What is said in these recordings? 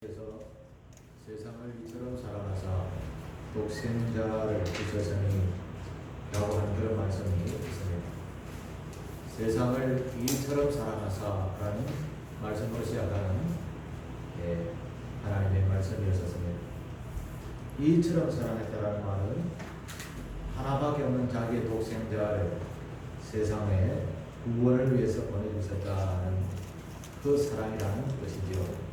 그래서 세상을 이처럼 사랑하사 독생자를 주셨으니 라고 하는 그런 말씀이 있습니다. 세상을 이처럼 사랑하사 라는 말씀으로 시작하는 하나님의 말씀이었습니다. 이처럼 사랑했다라는 말은 하나밖에 없는 자기의 독생자를 세상에 구원을 위해서 보내주셨다는 그 사랑이라는 것이지요.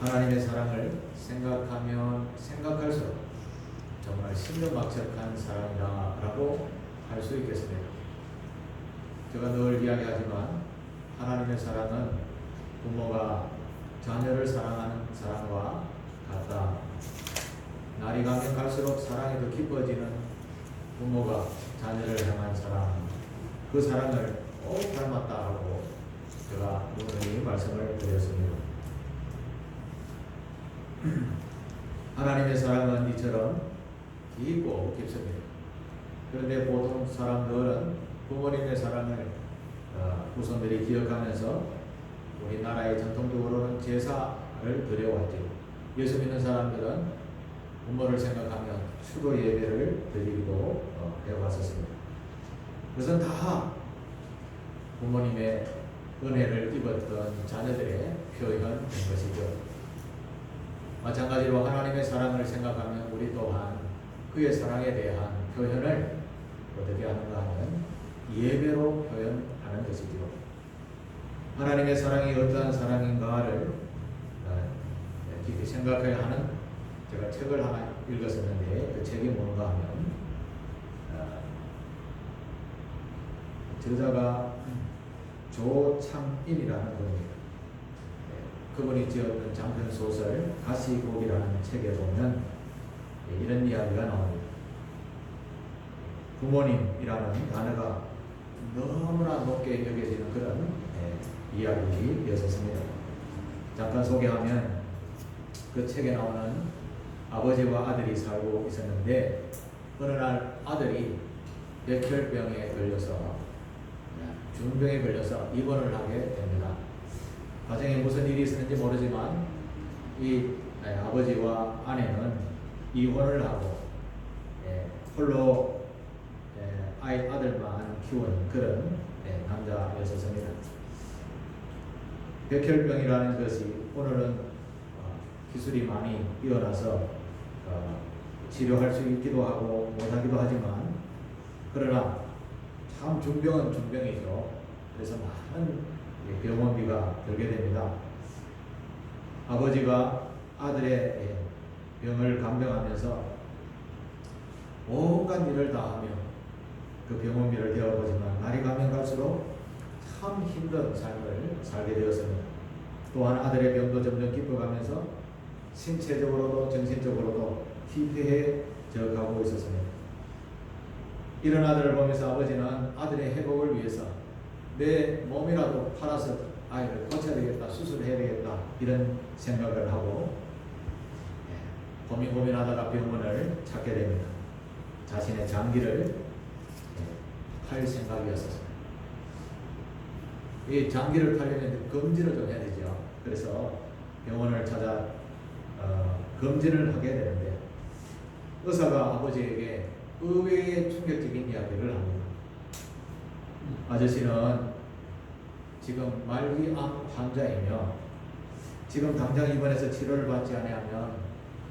하나님의 사랑을 생각하면 생각할수록 정말 신경막측한 사랑이라고 할 수 있겠습니다. 제가 늘 이야기하지만 하나님의 사랑은 부모가 자녀를 사랑하는 사랑과 같다. 날이 가면 갈수록 사랑이 더 깊어지는 부모가 자녀를 향한 사랑, 그 사랑을 꼭 닮았다고 제가 누누이 말씀을 드렸습니다. 하나님의 사랑은 이처럼 깊고 깊습니다. 그런데 보통 사람들은 부모님의 사랑을 후손들이 기억하면서 우리나라의 전통적으로는 제사를 드려왔죠. 예수 믿는 사람들은 부모를 생각하면 추도 예배를 드리기도 해왔었습니다. 그것은 다 부모님의 은혜를 입었던 자녀들의 표현인 것이죠. 마찬가지로 하나님의 사랑을 생각하면 우리 또한 그의 사랑에 대한 표현을 어떻게 하는가 하면 예배로 표현하는 것이죠. 하나님의 사랑이 어떠한 사랑인가를 깊이 생각해야 하는 제가 책을 하나 읽었었는데 그 책이 뭔가 하면 저자가 조창인이라는 분입니다. 그분이 지었던 장편소설 가시곡이라는 책에 보면 이런 이야기가 나옵니다. 부모님이라는 단어가 너무나 높게 여겨지는 그런 이야기였습니다. 잠깐 소개하면 그 책에 나오는 아버지와 아들이 살고 있었는데 어느 날 아들이 백혈병에 걸려서 중병에 걸려서 입원을 하게 됩니다. 가정에 무슨 일이 있었는지 모르지만 이 아버지와 아내는 이혼을 하고 홀로 아들만 키우는 그런 남자였었습니다. 백혈병이라는 것이 오늘은 기술이 많이 뛰어나서 치료할 수 있기도 하고 못하기도 하지만 그러나 참 중병은 중병이죠. 그래서 많은 병원비가 들게 됩니다. 아버지가 아들의 병을 간병하면서 온갖 일을 다 하며 그 병원비를 대어보지만 날이 가면 갈수록 참 힘든 삶을 살게 되었습니다. 또한 아들의 병도 점점 깊어가면서 신체적으로도 정신적으로도 피폐해져 가고 있었습니다. 이런 아들을 보면서 아버지는 아들의 회복을 위해서 내 몸이라도 팔아서 아이를 고쳐야 되겠다, 수술해야 되겠다 이런 생각을 하고 고민하다가 병원을 찾게 됩니다. 자신의 장기를 팔 생각이었습니다. 이 장기를 팔려면 검진을 좀 해야 되죠. 그래서 병원을 찾아 검진을 하게 되는데 의사가 아버지에게 의외의 충격적인 이야기를 합니다. 아저씨는 지금 말기암 환자이며 지금 당장 입원해서 치료를 받지 않으면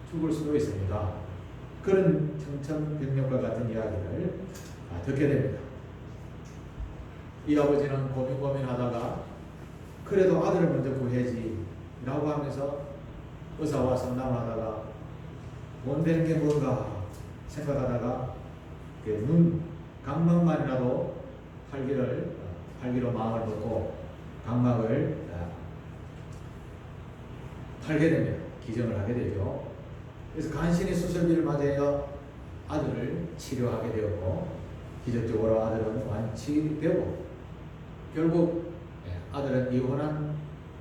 죽을 수도 있습니다. 그런 청천벽력과 같은 이야기를 듣게 됩니다. 이 아버지는 고민하다가 그래도 아들을 먼저 구해야지 라고 하면서 의사와 상담하다가 못 되는 게 뭔가 생각하다가 눈 각막만이라도 팔기로 마음을 먹고 각막을 팔게 됩니다. 기증을 하게 되죠. 그래서 간신히 수술비를 맞아야 아들을 치료하게 되었고 기적적으로 아들은 완치되고 결국 아들은 이혼한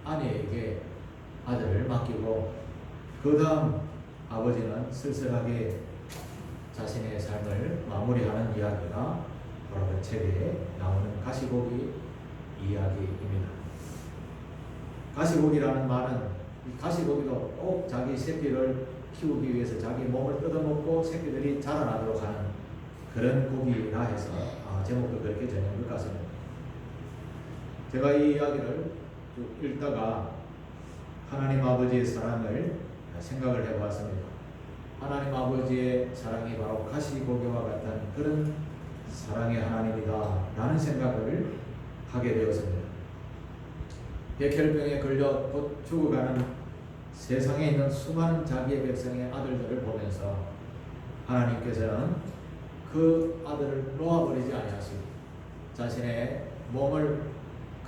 아내에게 아들을 맡기고 그 다음 아버지는 쓸쓸하게 자신의 삶을 마무리하는 이야기가 바로 그 책에 나오는 가시고기 이야기입니다. 가시고기라는 말은 이 가시고기도 꼭 자기 새끼를 키우기 위해서 자기 몸을 뜯어먹고 새끼들이 자라나도록 하는 그런 고기라 해서 제목도 그렇게 정한 것 같습니다. 제가 이 이야기를 쭉 읽다가 하나님 아버지의 사랑을 생각을 해보았습니다. 하나님 아버지의 사랑이 바로 가시고기와 같은 그런 사랑의 하나님이다 라는 생각을 하게 되었습니다. 백혈병에 걸려 곧 죽어가는 세상에 있는 수많은 자기의 백성의 아들들을 보면서 하나님께서는 그 아들을 놓아버리지 아니하시고 자신의 몸을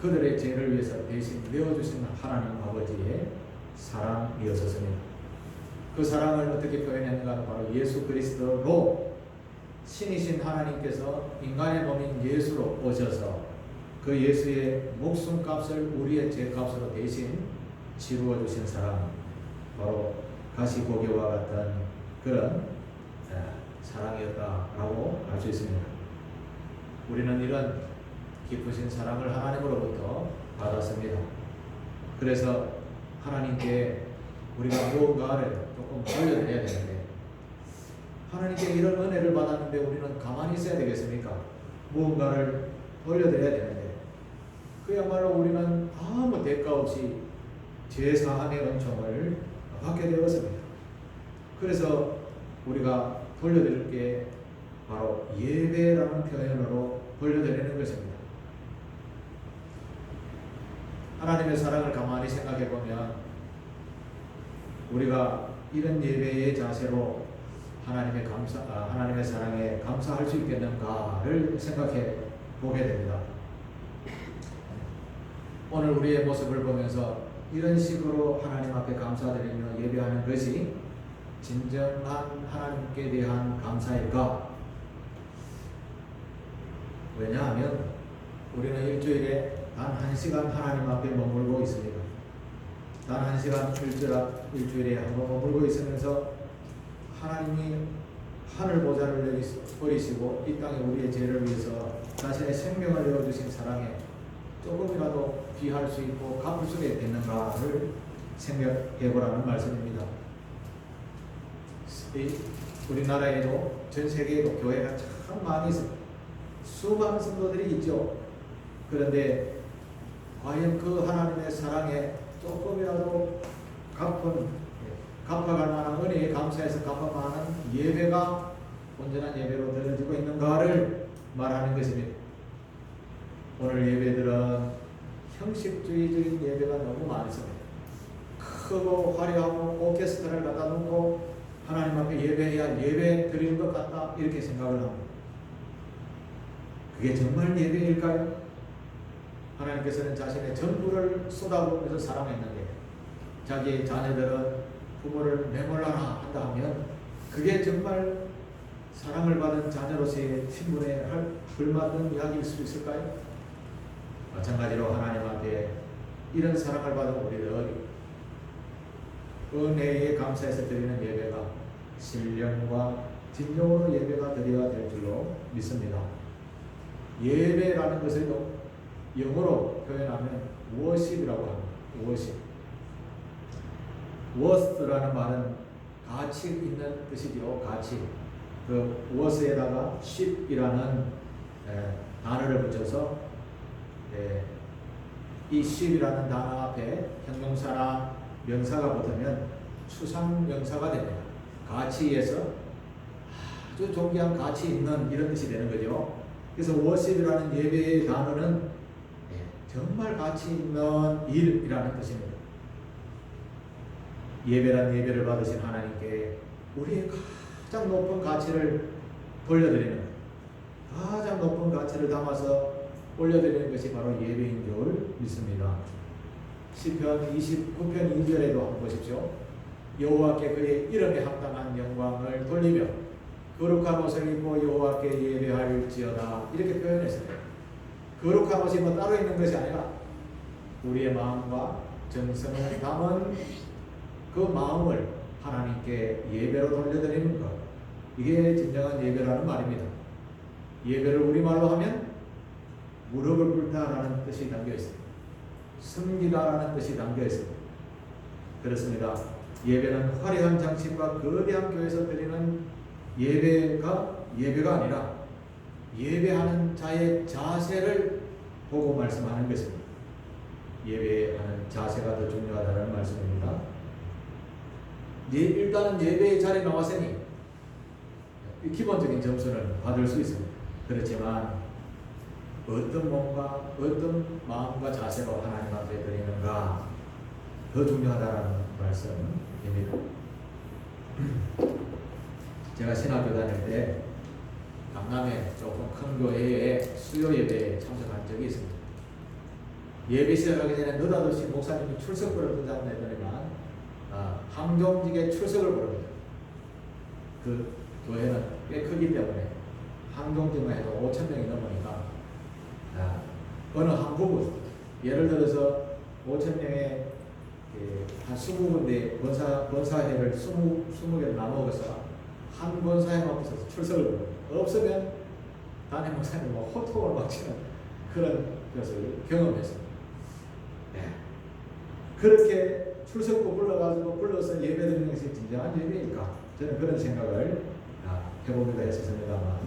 그들의 죄를 위해서 대신 내어주신 하나님 아버지의 사랑이었습니다. 그 사랑을 어떻게 표현했는가? 바로 예수 그리스도로 신이신 하나님께서 인간의 몸인 예수로 오셔서 그 예수의 목숨값을 우리의 죄값으로 대신 치루어 주신 사랑, 바로 가시고기와 같은 그런 사랑이었다라고 할 수 있습니다. 우리는 이런 깊으신 사랑을 하나님으로부터 받았습니다. 그래서 하나님께 우리가 무언가를 조금 돌려드려야 되는데, 하나님께 이런 은혜를 받았는데 우리는 가만히 있어야 되겠습니까? 무언가를 돌려드려야 되는데, 그야말로 우리는 아무 대가 없이 죄사함의 은총을 받게 되었습니다. 그래서 우리가 돌려드릴 게 바로 예배라는 표현으로 돌려드리는 것입니다. 하나님의 사랑을 가만히 생각해 보면 우리가 이런 예배의 자세로 하나님의 사랑에 감사할 수 있겠는가를 생각해 보게 됩니다. 오늘 우리의 모습을 보면서 이런 식으로 하나님 앞에 감사드리며 예배하는 것이 진정한 하나님께 대한 감사일까? 왜냐하면 우리는 일주일에 단 1시간 하나님 앞에 머물고 있습니다. 단 1시간 일주일에 한 번 머물고 있으면서 하나님이 하늘 보좌를 버리시고 이 땅에 우리의 죄를 위해서 자신의 생명을 내어주신 사랑에 조금이라도 비할 수 있고 갚을 수 있겠는가를 생각해 보라는 말씀입니다. 우리나라에도 전 세계에도 교회가 참 많이 있습니다. 수많은 성도들이 있죠. 그런데 과연 그 하나님의 사랑에 조금이라도 갚아갈 만한 은혜에 감사해서 갚아갈 만한 예배가 온전한 예배로 드려지고 있는가를 말하는 것입니다. 오늘 예배들은 형식주의적인 예배가 너무 많습니다. 크고 화려하고 오케스트라를 갖다 놓고 하나님 앞에 예배해야 예배 드리는 것 같다 이렇게 생각을 합니다. 그게 정말 예배일까요? 하나님께서는 자신의 전부를 쏟아부으면서 사랑했는데 자기의 자녀들은 부모를 매몰라라 한다 하면 그게 정말 사랑을 받은 자녀로서의 신분에 걸맞는 이야기일 수 있을까요? 마찬가지로 하나님 앞에 이런 사랑을 받은 우리들 은혜에 감사해서 드리는 예배가 신령과 진정으로 예배가 드려야 될 줄로 믿습니다. 예배라는 것을 영어로 표현하면 worship이라고 합니다. worship. worth라는 말은 가치 있는 뜻이죠. 가치. 그 worth에다가 ship이라는 단어를 붙여서 이 ship이라는 단어 앞에 형용사나 명사가 붙으면 추상명사가 됩니다. 가치에서 아주 존귀한 가치 있는 이런 뜻이 되는 거죠. 그래서 worship이라는 예배의 단어는 정말 가치 있는 일이라는 뜻입니다. 예배란 예배를 받으신 하나님께 우리의 가장 높은 가치를 돌려드리는, 가장 높은 가치를 담아서 올려드리는 것이 바로 예배인 줄 믿습니다. 시편 29편 2절에도 한번 보십시오. 여호와께 그의 이름에 합당한 영광을 돌리며 거룩한 옷을 입고 여호와께 예배할지어다 이렇게 표현했습니다. 거룩한 옷이 뭐 따로 있는 것이 아니라 우리의 마음과 정성을 담은 그 마음을 하나님께 예배로 돌려드리는 것, 이게 진정한 예배라는 말입니다. 예배를 우리말로 하면 무릎을 꿇다라는 뜻이 담겨 있습니다. 섬기다라는 뜻이 담겨 있습니다. 그렇습니다. 예배는 화려한 장식과 거대한 교회에서 드리는 예배가 아니라 예배하는 자의 자세를 보고 말씀하는 것입니다. 예배하는 자세가 더 중요하다는 말씀입니다. 일단은 예배의 자리에 나왔으니 기본적인 점수는 받을 수 있습니다. 그렇지만 어떤 몸과 어떤 마음과 자세로 하나님 앞에 드리는가 더 중요하다는 말씀입니다. 제가 신학교 다닐 때 강남에 조금 큰 교회에 수요 예배에 참석한 적이 있습니다. 예배 시작하기 전에 느닷없이 목사님이 출석부를 뜬다고 했더니만 항정직에 출석을 부릅니다. 그 교회는 꽤 크기 때문에 항정직만 해도 5,000명이 넘으니까 어느 한 부분 예를 들어서 5,000명에 한 20군데 번사회를 20개를 나누어서 한 번사회만 없어서 출석을 부릅니다. 없으면 담임 목사님 호통을 막 치는 그런 것을 경험했습니다. 그렇게 출석부 불러서 예배 드리는 것이 진정한 예배일까? 저는 그런 생각을 해보기도 했었습니다만,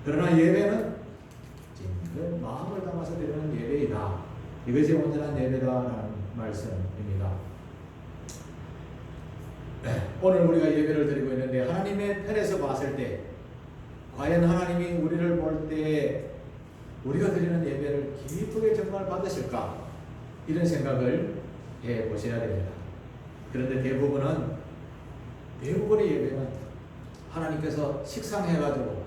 그러나 예배는 진정 마음을 담아서 드리는 예배이다. 이것이 온전한 예배다라는 말씀입니다. 오늘 우리가 예배를 드리고 있는데 하나님의 편에서 봤을 때 과연 하나님이 우리를 볼 때 우리가 드리는 예배를 기쁘게 정말 받으실까? 이런 생각을 해 보셔야 됩니다. 그런데 대부분의 예배는 하나님께서 식상해가지고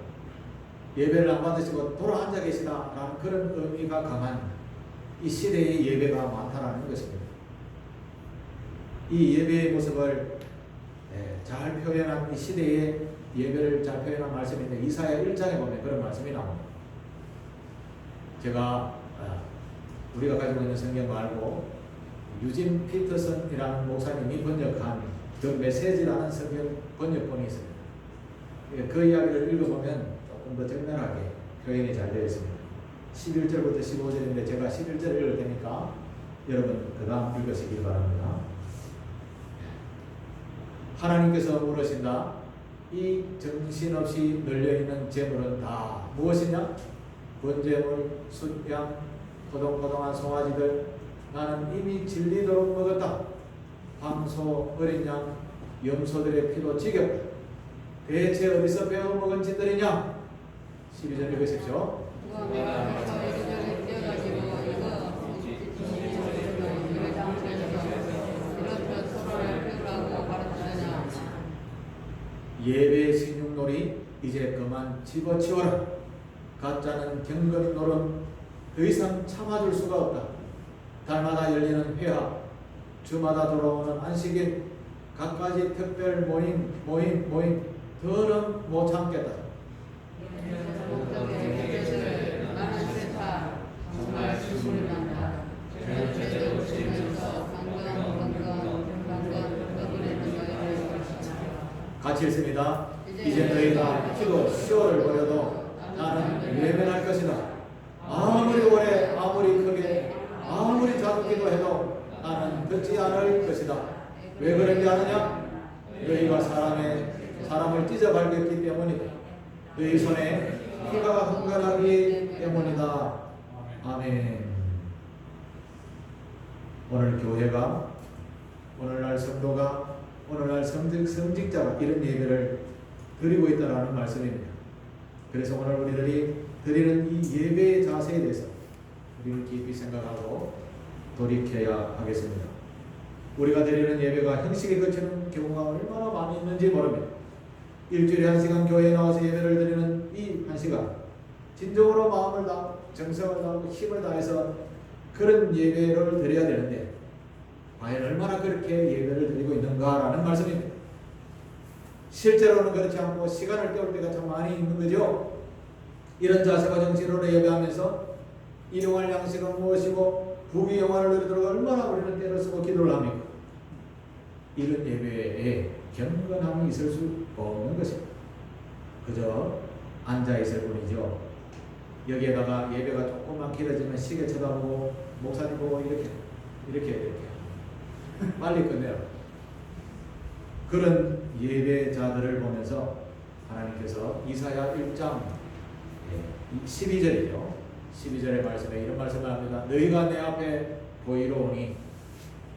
예배를 안 받으시고 돌아 앉아 계시다라는 그런 의미가 강한 이 시대의 예배가 많다라는 것입니다. 이 예배의 모습을 잘 표현한 이 시대의 예배를 잘 표현한 말씀인데 이사야 1장에 보면 그런 말씀이 나옵니다. 제가 우리가 가지고 있는 성경 말고 유진 피터슨이라는 목사님이 번역한 그 메시지라는 성경 번역본이 있습니다. 그 이야기를 읽어보면 조금 더 적나라하게 표현이 잘 되어 있습니다. 11절부터 15절인데 제가 11절을 읽을 테니까 여러분 그 다음 읽으시기 바랍니다. 하나님께서 물으신다. 이 정신없이 널려있는 재물은 다 무엇이냐? 번제물, 숫양, 포동포동한 송아지들 나는 이미 질리도록 먹었다. 황소, 어린 양, 염소들의 피로 지겹다. 대체 어디서 배워먹은 짓들이냐? 12절 읽으십시오. 예배 신용놀이 이제 그만 집어치워라. 가짜는 경건 노름 더 이상 참아줄 수가 없다. 달마다 열리는 회화, 주마다 돌아오는 안식일, 각가지 특별 모임 더는 못 참겠다. 정말 진심을 난다. 제대로 지으면서 같이 읽습니다. 이제 너희가 기도 시월을 버려도 나는 외면할 것이다. 아무리 오래, 아무리 크게, 아무리 작기도 해도 나는 듣지 않을 것이다. 왜 그런지 아느냐? 너희가 사람을 찢어밟았기 때문이다. 너희 손에 피가 흥건하기 때문이다. 아멘. 오늘 교회가, 오늘날 성도가, 오늘날 성직자가 이런 예배를 드리고 있다는 말씀입니다. 그래서 오늘 우리들이 드리는 이 예배의 자세에 대해서 우리는 깊이 생각하고 돌이켜야 하겠습니다. 우리가 드리는 예배가 형식에 그치는 경우가 얼마나 많이 있는지 모릅니다. 일주일에 1시간 교회에 나와서 예배를 드리는 이 1시간 진정으로 마음을 다하고 정성을 다하고 힘을 다해서 그런 예배를 드려야 되는데 과연 얼마나 그렇게 예배를 드리고 있는가라는 말씀입니다. 실제로는 그렇지 않고 시간을 때울 때가 참 많이 있는 거죠. 이런 자세와 정신으로 예배하면서 일용할 양식은 무엇이고 부귀 영화를 누리도록 얼마나 우리는 때를 쓰고 기도를 합니까? 이런 예배에 경건함이 있을 수 없는 것입니다. 그저 앉아있을 뿐이죠. 여기에다가 예배가 조금만 길어지면 시계 쳐다보고 목사님 보고 이렇게 빨리 끝내라. 그런 예배자들을 보면서 하나님께서 이사야 1장 12절이죠. 12절의 말씀에 이런 말씀을 합니다. 너희가 내 앞에 보이러오니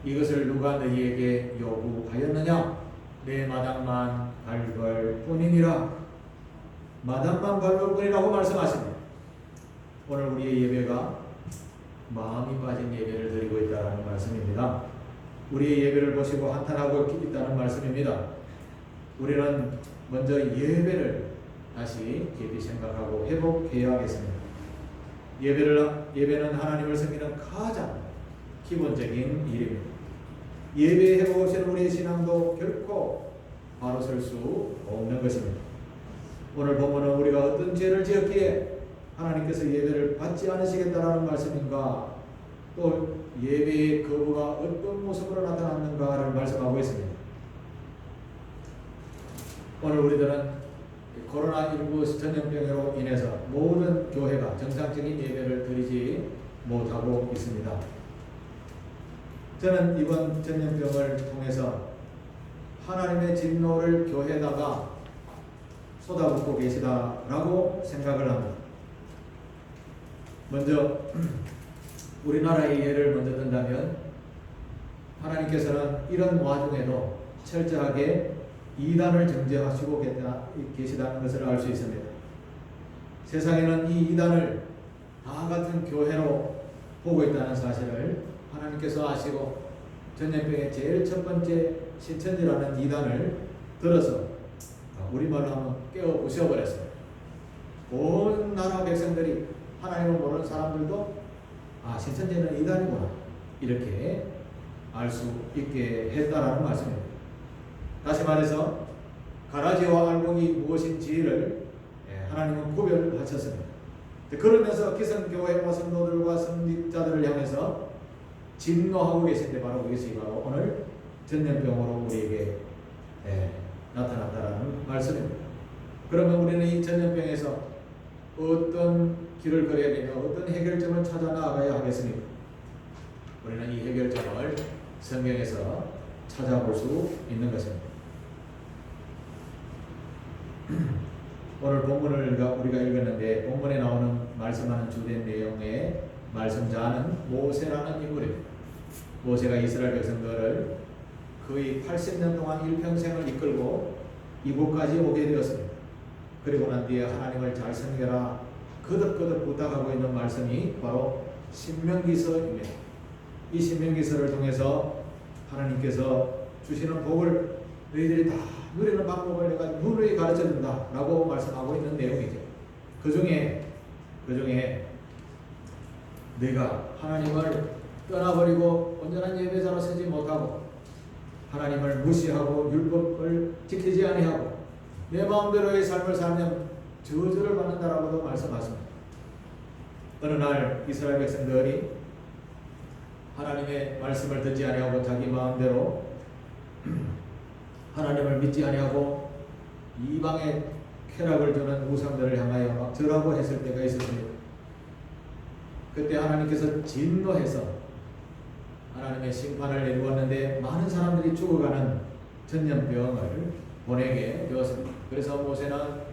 이것을 누가 너희에게 요구하였느냐? 내 마당만 밟을 뿐이니라. 마당만 밟을 뿐이라고 말씀하십니다. 오늘 우리의 예배가 마음이 빠진 예배를 드리고 있다는 말씀입니다. 우리의 예배를 보시고 한탄하고 있다는 말씀입니다. 우리는 먼저 예배를 다시 깊이 생각하고 회복해야 하겠습니다. 예배는 하나님을 섬기는 가장 기본적인 일입니다. 예배 회복 없이는 우리의 신앙도 결코 바로 설 수 없는 것입니다. 오늘 본문은 우리가 어떤 죄를 지었기에 하나님께서 예배를 받지 않으시겠다라는 말씀인가, 또 예배의 거부가 어떤 모습으로 나타났는가를 말씀하고 있습니다. 오늘 우리들은 코로나19 전염병으로 인해서 모든 교회가 정상적인 예배를 드리지 못하고 있습니다. 저는 이번 전염병을 통해서 하나님의 진노를 교회에다가 쏟아붓고 계시다라고 생각을 합니다. 먼저 우리나라의 예를 먼저 든다면 하나님께서는 이런 와중에도 철저하게 이단을 정죄하시고 계시다는 것을 알 수 있습니다. 세상에는 이 이단을 다 같은 교회로 보고 있다는 사실을 하나님께서 아시고 전염병의 제일 첫 번째 신천지라는 이단을 들어서 우리말로 하면 깨워 부셔버렸어요. 온 나라 백성들이, 하나님을 모르는 사람들도 신천지는 이단이구나 이렇게 알 수 있게 했다라는 말씀입니다. 다시 말해서 가라지와 알곡이 무엇인지를 하나님은 구별하셨습니다. 그러면서 기성교회와 성도들과 성직자들을 향해서 진노하고 계신데 바로 그것이 바로 오늘 전염병으로 우리에게 나타났다라는 말씀입니다. 그러면 우리는 이 전염병에서 어떤 길을 걸어야 되며 어떤 해결점을 찾아 나가야 하겠습니까? 우리는 이 해결점을 성경에서 찾아볼 수 있는 것입니다. 오늘 본문을 우리가 읽었는데 본문에 나오는 말씀하는 주된 내용의 말씀자는 모세라는 인물입니다. 모세가 이스라엘 백성들을 거의 80년 동안 일평생을 이끌고 이곳까지 오게 되었습니다. 그리고 난 뒤에 하나님을 잘 섬겨라 거듭거듭 부탁하고 있는 말씀이 바로 신명기서입니다. 이 신명기서를 통해서 하나님께서 주시는 복을 너희들이 다 누리는 방법을 내가 누누이 가르쳐 준다 라고 말씀하고 있는 내용이죠. 그 중에 내가 하나님을 떠나버리고 온전한 예배자로 서지 못하고 하나님을 무시하고 율법을 지키지 아니하고 내 마음대로의 삶을 살면 저주를 받는다라고도 말씀하십니다. 어느 날 이스라엘 백성들이 하나님의 말씀을 듣지 아니하고 자기 마음대로 하나님을 믿지 아니하고 이방의 쾌락을 주는 우상들을 향하여 막 절하고 했을 때가 있었습니다. 그때 하나님께서 진노해서 하나님의 심판을 내리웠는데 많은 사람들이 죽어가는 전염병을 보내게 되었습니다. 그래서 모세는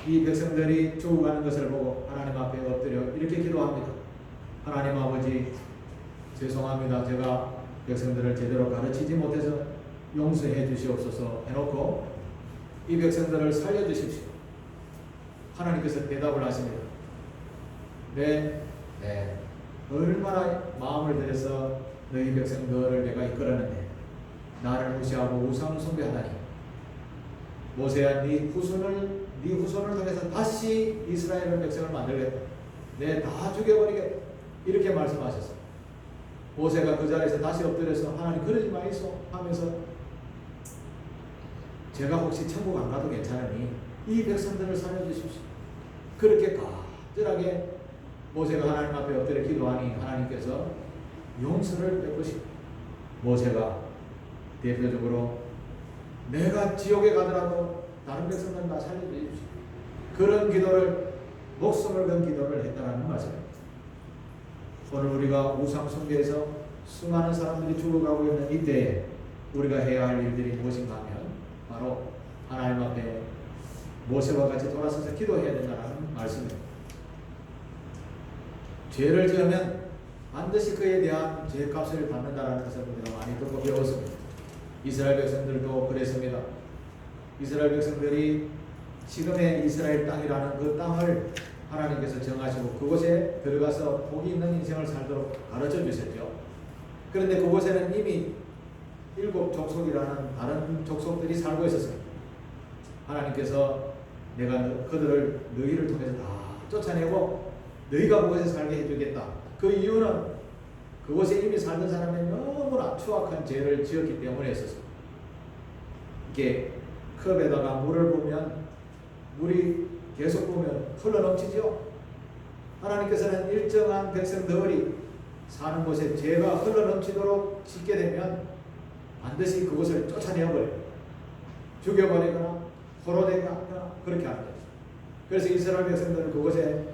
이 백성들이 죽어가는 것을 보고 하나님 앞에 엎드려 이렇게 기도합니다. 하나님 아버지, 죄송합니다. 제가 백성들을 제대로 가르치지 못해서 용서해 주시옵소서 해놓고 이 백성들을 살려주십시오. 하나님께서 대답을 하십니다. 네, 얼마나 마음을 들여서 너희 백성들을 내가 이끌었는데 나를 무시하고 우상을 숭배하다니. 모세야, 네 후손을 통해서 다시 이스라엘 백성을 만들겠다. 내 다 죽여버리겠다. 이렇게 말씀하셨어요. 모세가 그 자리에서 다시 엎드려서 하나님 그러지 마이소 하면서 제가 혹시 천국 안 가도 괜찮으니 이 백성들을 살려주십시오. 그렇게 간절하게 모세가 하나님 앞에 엎드려 기도하니 하나님께서 용서를 베푸시고 모세가 대표적으로 내가 지옥에 가더라도 다른 백성들은 다 살려주십시오. 그런 기도를 목숨을 건 기도를 했다는 말씀입니다. 오늘 우리가 우상 숭배에서 수많은 사람들이 죽어가고 있는 이때에 우리가 해야 할 일들이 무엇인가 하면 바로 하나님 앞에 모세와 같이 돌아서서 기도해야 된다는 말씀입니다. 죄를 지으면 반드시 그에 대한 죄값을 받는다는 것을 우리가 많이 듣고 배웠습니다. 이스라엘 백성들도 그랬습니다. 이스라엘 백성들이 지금의 이스라엘 땅이라는 그 땅을 하나님께서 정하시고 그곳에 들어가서 복이 있는 인생을 살도록 가르쳐 주셨죠. 그런데 그곳에는 이미 7 족속이라는 다른 족속들이 살고 있었습니다. 하나님께서 내가 그들을 너희를 통해서 다 쫓아내고 너희가 그곳에 살게 해주겠다. 그 이유는 그곳에 이미 살던 사람이 너무나 추악한 죄를 지었기 때문이었습니다. 이게 컵에다가 물을 부으면 물이 계속 부으면 흘러넘치죠. 하나님께서는 일정한 백성들이 사는 곳에 죄가 흘러넘치도록 짓게 되면 반드시 그곳을 쫓아내어버려요. 죽여버리거나 포로되거나 그렇게 하는 거죠. 그래서 이스라엘 백성들을 그곳에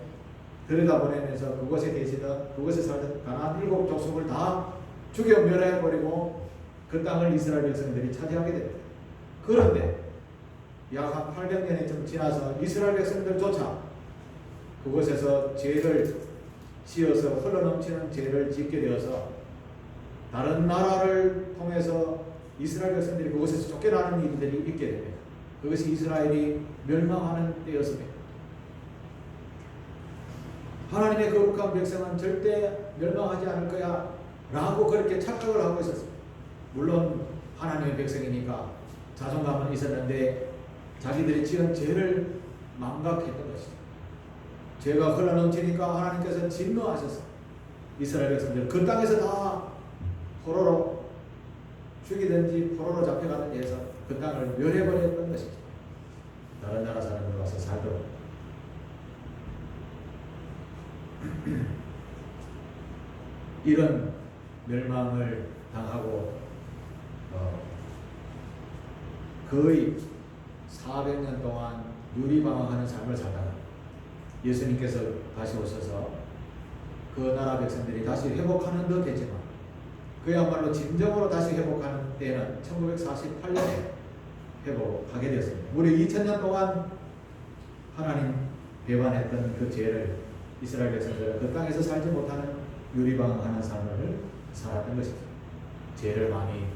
들여다보내면서 그곳에 계시던 그곳에 살던 가나안 7 족속을 다 죽여 멸해버리고 그 땅을 이스라엘 백성들이 차지하게 됩니다. 그런데 약 한 800년이 좀 지나서 이스라엘 백성들조차 그곳에서 죄를 지어서 흘러넘치는 죄를 짓게 되어서 다른 나라를 통해서 이스라엘 백성들이 그곳에서 쫓겨나는 일들이 있게 됩니다. 그것이 이스라엘이 멸망하는 때였습니다. 하나님의 거룩한 백성은 절대 멸망하지 않을 거야 라고 그렇게 착각을 하고 있었습니다. 물론 하나님의 백성이니까 자존감은 있었는데 자기들이 지은 죄를 망각했던 것이죠. 죄가 흘러넘치니까 하나님께서 진노하셨습니다. 이스라엘 백성들 그 땅에서 다 포로로 죽이든지 포로로 잡혀가든지 해서 그 땅을 멸해버렸던 것이죠. 다른 나라 사람들 와서 살도록. 이런 멸망을 당하고 거의 400년 동안 유리방황하는 삶을 살다가 예수님께서 다시 오셔서 그 나라 백성들이 다시 회복하는 듯 했지만 그야말로 진정으로 다시 회복하는 때는 1948년에 회복하게 되었습니다. 무려 2000년 동안 하나님 배반했던 그 죄를 이스라엘 백성들은 그 땅에서 살지 못하는 유리방황하는 삶을 살았던 것이죠. 죄를 많이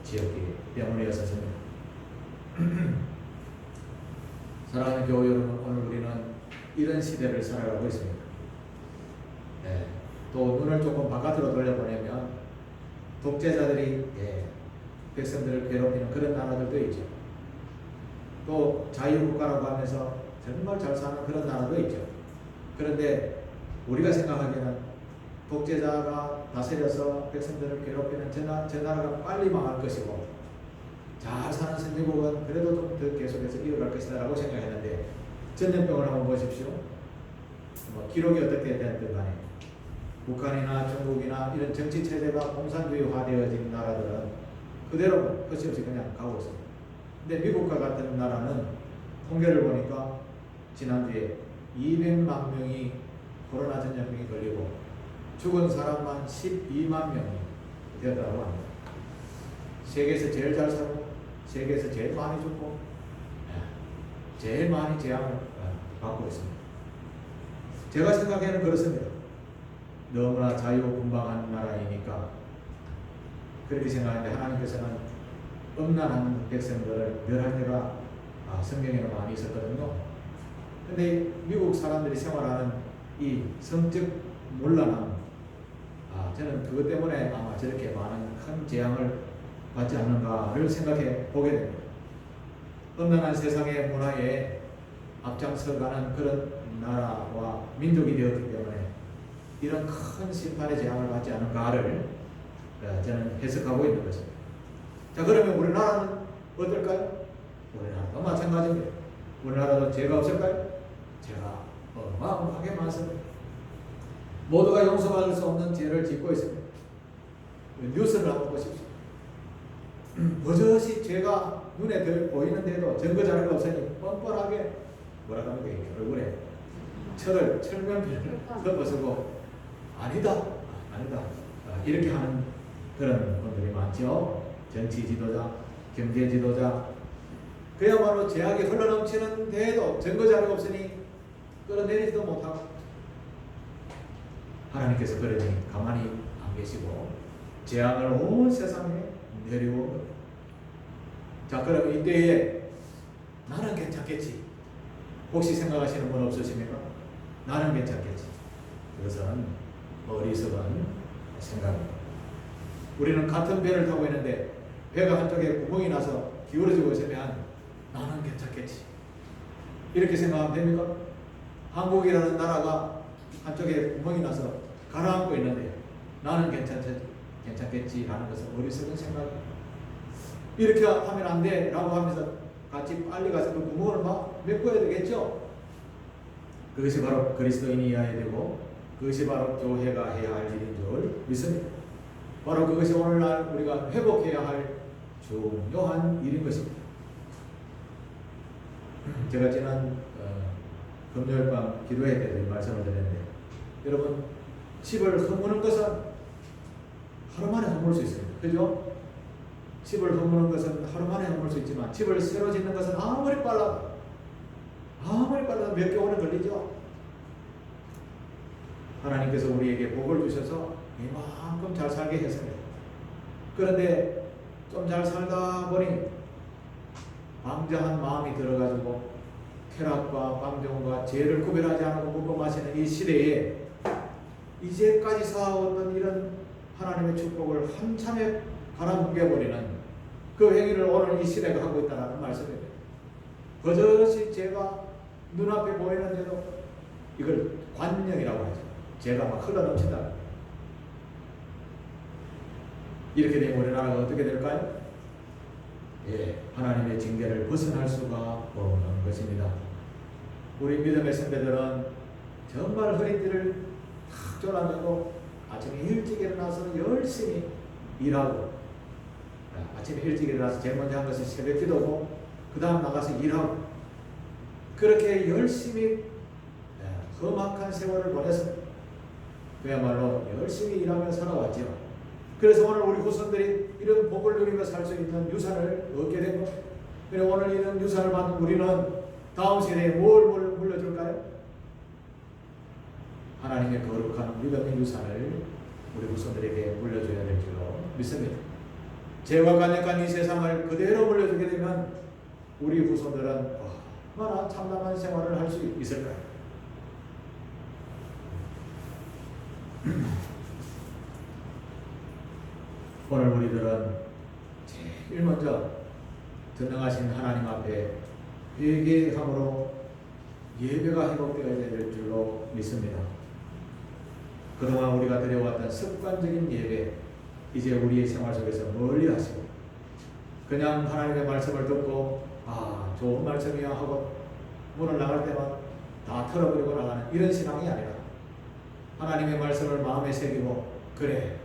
지었기 때문이었습니다. 사랑하는 교회 여러분, 오늘 우리는 이런 시대를 살아가고 있습니다. 네. 또 눈을 조금 바깥으로 돌려보내면 독재자들이 백성들을 괴롭히는 그런 나라들도 있죠. 또 자유국가라고 하면서 정말 잘 사는 그런 나라도 있죠. 그런데 우리가 생각하기에는 독재자가 다스려서 백성들을 괴롭히는 저 나라가 빨리 망할 것이고 잘 사는 선진국은 그래도 좀 더 계속해서 이어갈 것이다 라고 생각했는데 전염병을 한번 보십시오. 기록이 어떻게 됐든 간에 북한이나 중국이나 이런 정치체제가 공산주의화되어진 나라들은 그대로 끝이 없이 그냥 가고 있습니다. 근데 미국과 같은 나라는 통계를 보니까 지난주에 200만 명이 코로나 전염병이 걸리고 죽은 사람만 12만 명이 되었다고 합니다. 세계에서 제일 잘 살고 세계에서 제일 많이 죽고 제일 많이 재앙을 받고 있습니다. 제가 생각에는 그렇습니다. 너무나 자유분방한 나라이니까 그렇게 생각하는데 하나님께서는 음란한 백성들을 멸할 때가 성경에는 많이 있었거든요. 근데 미국 사람들이 생활하는 이 성적 문란함, 저는 그것 때문에 아마 저렇게 많은 큰 재앙을 받지 않는가를 생각해 보게 됩니다. 음란한 세상의 문화에 앞장서가는 그런 나라와 민족이 되었기 때문에 이런 큰 심판의 재앙을 받지 않은가를 저는 해석하고 있는 것입니다. 자, 그러면 우리나라는 어떨까요? 우리나라도 마찬가지입니다. 우리나라도 죄가 없을까요? 죄가 어마어마하게 많습니다. 모두가 용서받을 수 없는 죄를 짓고 있습니다. 뉴스를 한번 보십시오. 버젓이 죄가 눈에 보이는데도 증거 자료가 없으니 뻔뻔하게 뭐라고 하는 거예요? 얼굴에 철면피를 덮어쓰고 아니다 이렇게 하는 그런 분들이 많죠. 정치 지도자, 경제 지도자, 그야말로 죄악이 흘러넘치는데도 증거자료가 없으니 끌어내리지도 못하고 하나님께서 그러니 가만히 안 계시고 재앙을 온 세상에 내려오고 자 그러면 이때에 나는 괜찮겠지 혹시 생각하시는 분 없으십니까? 나는 괜찮겠지. 그것은 어리석은 생각입니다. 우리는 같은 배를 타고 있는데 배가 한쪽에 구멍이 나서 기울어지고 있으면 나는 괜찮겠지 이렇게 생각하면 됩니까? 한국이라는 나라가 한쪽에 구멍이 나서 가라앉고 있는데 나는 괜찮겠지라는 것은 어리석은 생각입니다. 이렇게 하면 안 돼 라고 하면서 같이 빨리 가서 그 구멍을 막 메꿔야 되겠죠. 그것이 바로 그리스도인이어야 되고 그것이 바로 교회가 해야 할 일인 줄 믿습니다. 바로 그것이 오늘날 우리가 회복해야 할 중요한 일인 것입니다. 제가 지난 금요일 밤 기도회 때도 이 말씀을 드렸는데 여러분 집을 허무는 것은 하루 만에 허물 수 있습니다. 그죠? 집을 허무는 것은 하루 만에 허물 수 있지만 집을 새로 짓는 것은 아무리 빨라도 몇 개월은 걸리죠. 하나님께서 우리에게 복을 주셔서 이만큼 잘 살게 했습니다. 그런데 좀 잘 살다 보니 방자한 마음이 들어가지고 쾌락과 방종과 죄를 구별하지 않고 먹고 마시는 이 시대에 이제까지 쌓아왔던 이런 하나님의 축복을 한참에 갈아뭉개버리는 그 행위를 오늘 이 시대가 하고 있다는 말씀입니다. 버젓이 죄가 눈앞에 보이는데도 이걸 관령이라고 하죠. 죄가 막 흘러넘친다. 이렇게 되면 우리나라가 어떻게 될까요? 예, 하나님의 징계를 벗어날 수가 없는 것입니다. 우리 믿음의 선배들은 정말 허리띠를 탁 졸라매고 아침에 일찍 일어나서 열심히 일하고 아침에 일찍 일어나서 제일 먼저 한 것이 새벽 기도고 그 다음 나가서 일하고 그렇게 열심히 험악한 세월을 보냈습니다. 그야말로 열심히 일하며 살아왔죠. 그래서 오늘 우리 후손들이 이런 복을 누리며 살 수 있는 유산을 얻게 된 것. 그리고 오늘 이런 유산을 받은 우리는 다음 세대에 뭘 물려줄까요? 하나님의 거룩한 믿음의 유산을 우리 후손들에게 물려줘야 될 줄로 믿습니다. 죄와 간역한 이 세상을 그대로 물려주게 되면 우리 후손들은 얼마나 참담한 생활을 할 수 있을까요? 오늘 우리들은 제일 먼저 전능하신 하나님 앞에 회개함으로 예배가 회복되어야 될 줄로 믿습니다. 그동안 우리가 드려왔던 습관적인 예배 이제 우리의 생활 속에서 멀리 하시고 그냥 하나님의 말씀을 듣고 좋은 말씀이야 하고 문을 나갈 때만 다 털어버리고 나가는 이런 신앙이 아니라 하나님의 말씀을 마음에 새기고 그래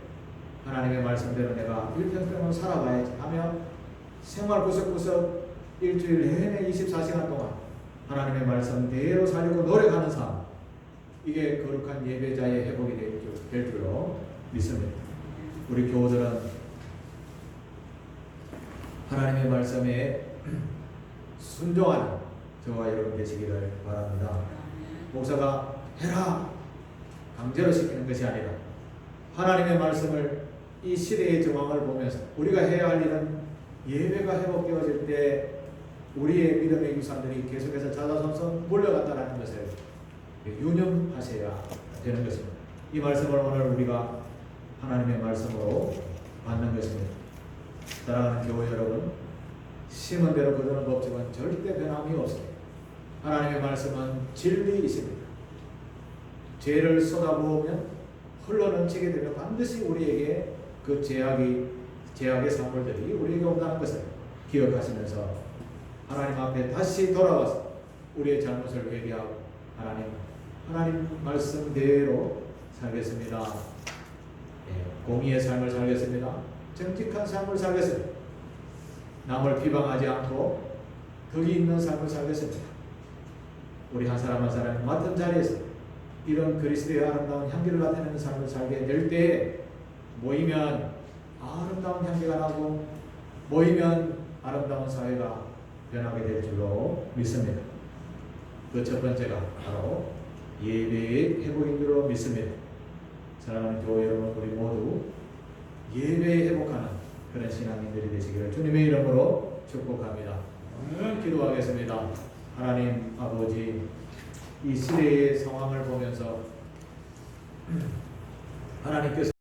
하나님의 말씀대로 내가 일평생을 살아가야지 하며 생활 구석구석 일주일 내내 24시간 동안 하나님의 말씀대로 살려고 노력하는 삶 이게 거룩한 예배자의 회복이 될 줄로 믿습니다. 우리 교우들은 하나님의 말씀에 순종하는 저와 여러분 되시기를 바랍니다. 목사가 해라 강제로 시키는 것이 아니라 하나님의 말씀을 이 시대의 정황을 보면서 우리가 해야 할 일은 예배가 회복되어질 때 우리의 믿음의 유산들이 계속해서 자자손손 물려간다는 것을 유념하셔야 되는 것입니다. 이 말씀을 오늘 우리가 하나님의 말씀으로 받는 것입니다. 사랑하는 교회 여러분, 심은 대로 거두는 법칙은 절대 변함이 없습니다. 하나님의 말씀은 진리이십니다. 죄를 쏟아부으면 흘러넘치게 되면 반드시 우리에게 그 죄악의 산물들이 우리에게 온다는 것을 기억하시면서 하나님 앞에 다시 돌아와서 우리의 잘못을 회개하고 하나님 말씀대로 살겠습니다. 공의의 삶을 살겠습니다. 정직한 삶을 살겠습니다. 남을 비방하지 않고 덕이 있는 삶을 살겠습니다. 우리 한 사람 한 사람이 맡은 자리에서 이런 그리스도의 아름다운 향기를 나타내는 삶을 살게 될 때에 모이면 아름다운 향기가 나고 모이면 아름다운 사회가 변하게 될 줄로 믿습니다. 그 첫 번째가 바로 예배의 회복인 줄로 믿습니다. 사랑하는 교회 여러분, 우리 모두 예배에 회복하는 그런 신앙인들이 되시기를 주님의 이름으로 축복합니다. 기도하겠습니다. 하나님 아버지, 이 시대의 상황을 보면서 하나님께서